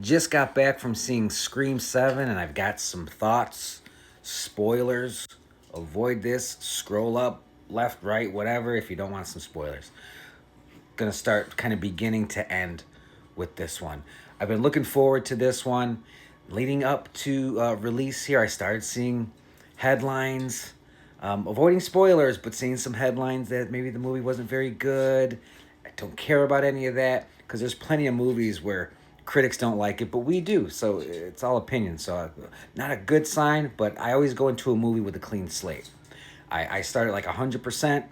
Just got back from seeing Scream 7 and I've got some thoughts, spoilers. Avoid this, scroll up, left, right, whatever if you don't want some spoilers. Gonna start kind of beginning to end with this one. I've been looking forward to this one. Leading up to release here, I started seeing headlines, avoiding spoilers, but seeing some headlines that maybe the movie wasn't very good. I don't care about any of that because there's plenty of movies where critics don't like it, but we do. So it's all opinion. So not a good sign, but I always go into a movie with a clean slate. I start at like 100%,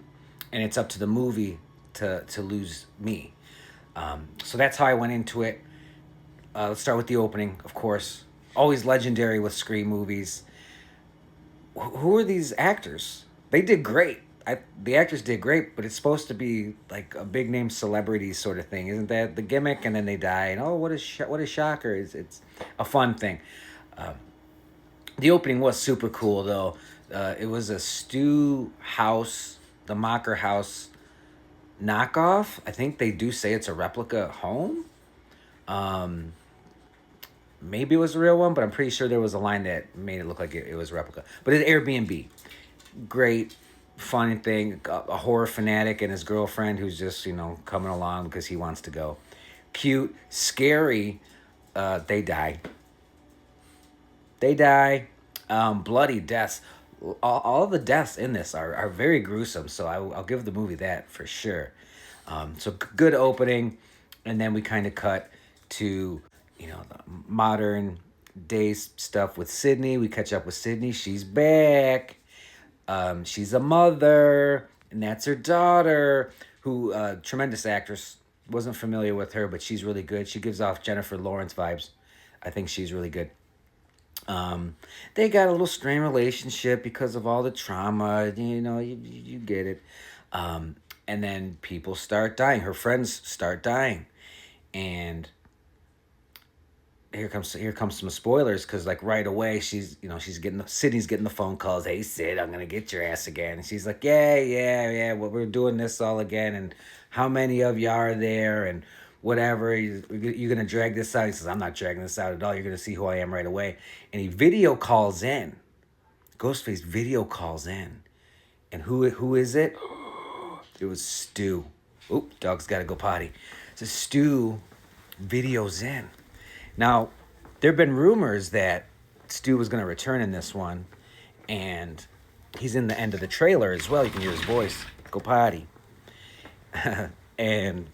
and it's up to the movie to lose me. So that's how I went into it. Let's start with the opening, of course. Always legendary with Scream movies. Who are these actors? They did great. The actors did great, but it's supposed to be like a big name celebrity sort of thing, isn't that the gimmick? And then they die, and oh, what a shocker! It's a fun thing. The opening was super cool though. It was a stew house, the Mocker House knockoff. I think they do say it's a replica home. Um, Maybe it was a real one, but I'm pretty sure there was a line that made it look like it was a replica. But it's Airbnb. Great, funny thing. A horror fanatic and his girlfriend who's just, coming along because he wants to go. Cute, scary. They die. They die. Bloody deaths. All the deaths in this are very gruesome, so I'll give the movie that for sure. So good opening, and then we kind of cut to the modern day stuff with Sydney. We catch up with Sydney. She's back. She's a mother, and that's her daughter, who tremendous actress. Wasn't familiar with her, but she's really good. She gives off Jennifer Lawrence vibes. I think she's really good. Um, they got a little strained relationship because of all the trauma. You get it. And then people start dying. Her friends start dying, and here comes some spoilers because like right away she's getting Sydney's getting the phone calls. Hey Sid, I'm gonna get your ass again. And she's like, yeah. Well, we're doing this all again, and how many of you are there, and whatever. You're gonna drag this out. He says, I'm not dragging this out at all. You're gonna see who I am right away. And he video calls in. Ghostface video calls in, and who is it? It was Stu. Oop, dog's gotta go potty. So Stu videos in. Now, there have been rumors that Stu was going to return in this one, and he's in the end of the trailer as well. You can hear his voice. Go potty. And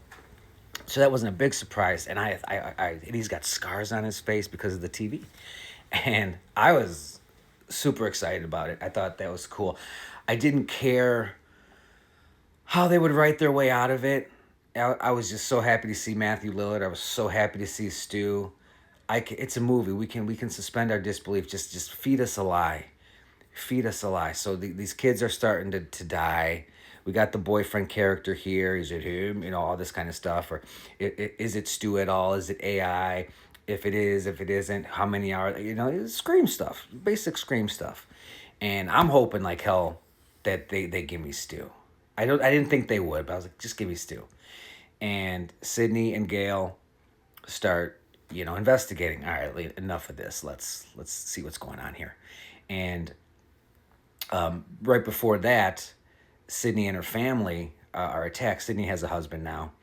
so that wasn't a big surprise. And and he's got scars on his face because of the TV. And I was super excited about it. I thought that was cool. I didn't care how they would write their way out of it. I was just so happy to see Matthew Lillard. I was so happy to see Stu. It's a movie. We can suspend our disbelief. Just feed us a lie. Feed us a lie. So these kids are starting to die. We got the boyfriend character here. Is it him? All this kind of stuff. Or is it Stu at all? Is it AI? If it is, if it isn't, how many are it's Scream stuff. Basic Scream stuff. And I'm hoping like hell that they give me Stu. I didn't think they would, but I was like, just give me Stu. And Sydney and Gail start investigating. All right, enough of this. Let's see what's going on here. And right before that, Sydney and her family are attacked. Sydney has a husband now,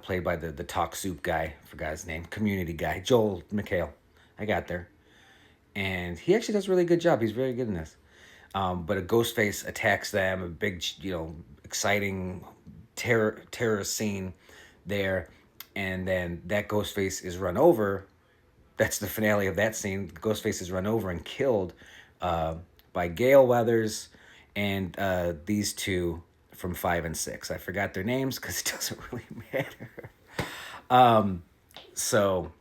played by the talk soup guy. I forgot his name. Community guy, Joel McHale. I got there, and he actually does a really good job. He's very good in this. But a ghost face attacks them. A big, exciting terror scene there, and then that Ghostface is run over. That's the finale of that scene. Ghostface is run over and killed by Gale Weathers and these two from 5 and 6. I forgot their names because it doesn't really matter. So,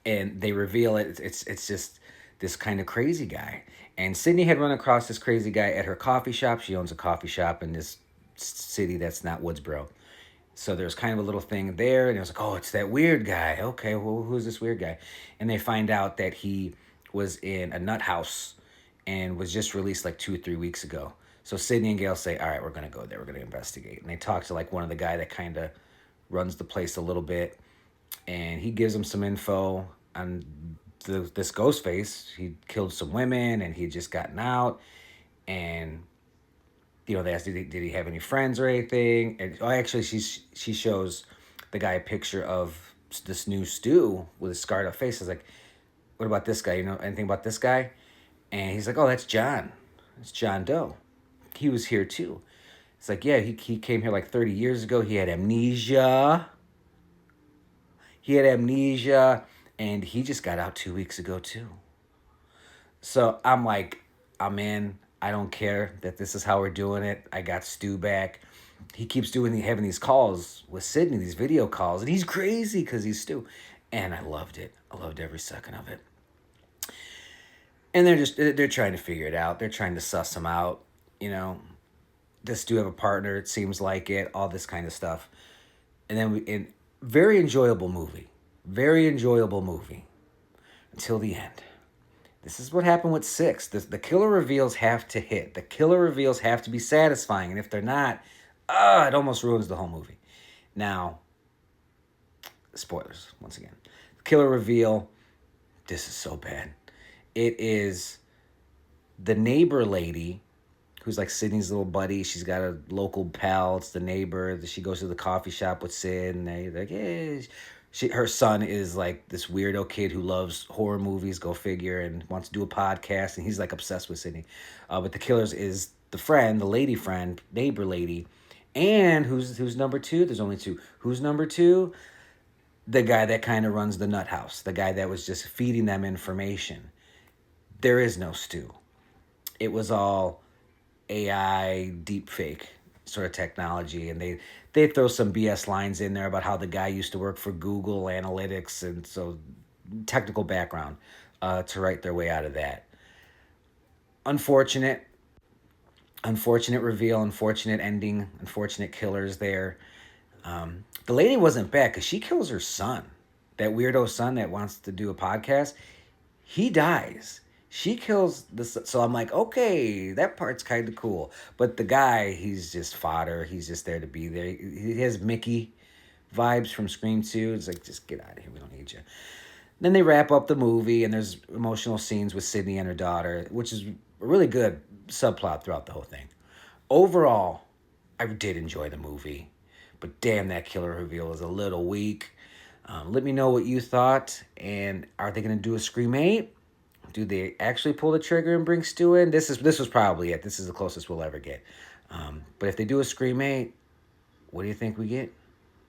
and they reveal it. It's just this kind of crazy guy. And Sydney had run across this crazy guy at her coffee shop. She owns a coffee shop in this city that's not Woodsboro. So there's kind of a little thing there, and it was like, oh, it's that weird guy. Okay, well, who's this weird guy? And they find out that he was in a nut house and was just released like 2 or 3 weeks ago. So Sydney and Gail say, all right, we're going to go there. We're going to investigate. And they talk to like one of the guy that kind of runs the place a little bit. and he gives him some info on this ghost face. He killed some women, and he'd just gotten out. And they asked, did he have any friends or anything? And actually, she shows the guy a picture of this new stew with a scarred up face. I was like, what about this guy? You know anything about this guy? And he's like, oh, that's John. It's John Doe. He was here too. It's like, yeah, he came here like 30 years ago. He had amnesia. And he just got out 2 weeks ago too. So I'm like, I'm in. I don't care that this is how we're doing it. I got Stu back. He keeps having these calls with Sydney, these video calls, and he's crazy because he's Stu. And I loved it. I loved every second of it. And they're trying to figure it out. They're trying to suss him out. Does Stu have a partner? It seems like it. All this kind of stuff. And then very enjoyable movie. Very enjoyable movie until the end. This is what happened with 6. The killer reveals have to hit. The killer reveals have to be satisfying. And if they're not, it almost ruins the whole movie. Now, spoilers, once again. Killer reveal, this is so bad. It is the neighbor lady who's like Sydney's little buddy. She's got a local pal. It's the neighbor. She goes to the coffee shop with Sid, and they're like, hey. Her son is like this weirdo kid who loves horror movies, go figure, and wants to do a podcast, and he's like obsessed with Sydney. But the killers is the friend, the lady friend, neighbor lady, and who's number 2? There's only 2. Who's number 2? The guy that kind of runs the nut house, the guy that was just feeding them information. There is no Stu. It was all AI deep fake sort of technology, and they throw some BS lines in there about how the guy used to work for Google Analytics, and so technical background to write their way out of that. Unfortunate reveal, unfortunate ending, unfortunate killers there. The lady wasn't bad because she kills her son, that weirdo son that wants to do a podcast. He dies. She kills this, so I'm like, okay, that part's kind of cool. But the guy, he's just fodder. He's just there to be there. He has Mickey vibes from Scream 2. It's like, just get out of here. We don't need you. Then they wrap up the movie, and there's emotional scenes with Sydney and her daughter, which is a really good subplot throughout the whole thing. Overall, I did enjoy the movie, but damn, that killer reveal is a little weak. Let me know what you thought, and are they going to do a Scream 8? Do they actually pull the trigger and bring Stu in? This was probably it. This is the closest we'll ever get. But if they do a Scream 8, what do you think we get?